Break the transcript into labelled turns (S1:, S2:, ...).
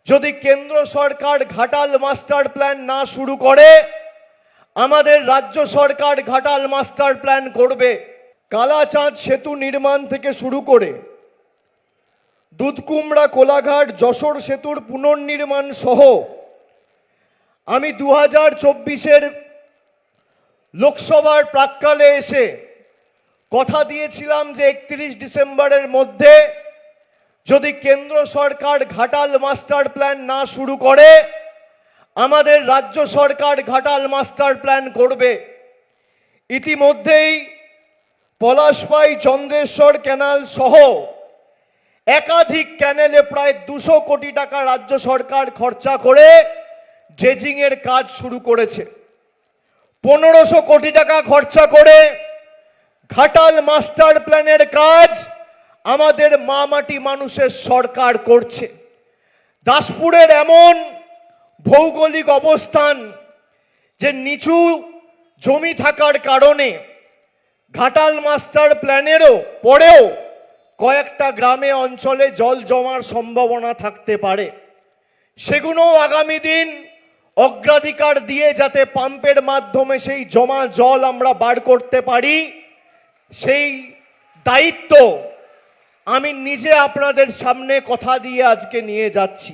S1: যদি কেন্দ্র সরকার Ghatal master plan না শুরু করে, আমাদের রাজ্য সরকার ঘাটাল মাস্টার প্ল্যান করবে। কালাচাঁদ সেতু নির্মাণ থেকে শুরু করে দুধকুমড়া কোলাঘাট যশোর সেতুর পুনর্নির্মাণ সহ আমি 2024-এর লোকসভার প্রাক্কালে এসে কথা দিয়েছিলাম যে 31 ডিসেম্বরের মধ্যে যদি কেন্দ্র সরকার ঘাটাল মাস্টার প্ল্যান না শুরু করে, আমাদের রাজ্য সরকার ঘাটাল মাস্টার প্ল্যান করবে। ইতিমধ্যেই পলাশপাই চন্দ্রেশ্বর ক্যানাল সহ একাধিক ক্যানেলে প্রায় 200 কোটি টাকা রাজ্য সরকার খরচা করে ড্রেজিংয়ের কাজ শুরু করেছে। 1500 কোটি টাকা খরচা করে ঘাটাল মাস্টার প্ল্যানের কাজ আমাদের মা মাটি মানুষের সরকার করছে। দাসপুরের এমন ভৌগোলিক অবস্থান যে নিচু জমি থাকার কারণে ঘাটাল মাস্টার প্ল্যানেরও পরেও কয়েকটা গ্রামে অঞ্চলে জল জমার সম্ভাবনা থাকতে পারে। সেগুলোও আগামী দিন অগ্রাধিকার দিয়ে যাতে পাম্পের মাধ্যমে সেই জমা জল আমরা বার করতে পারি, সেই দায়িত্ব আমি নিজে আপনাদের সামনে কথা দিয়ে আজকে নিয়ে যাচ্ছি।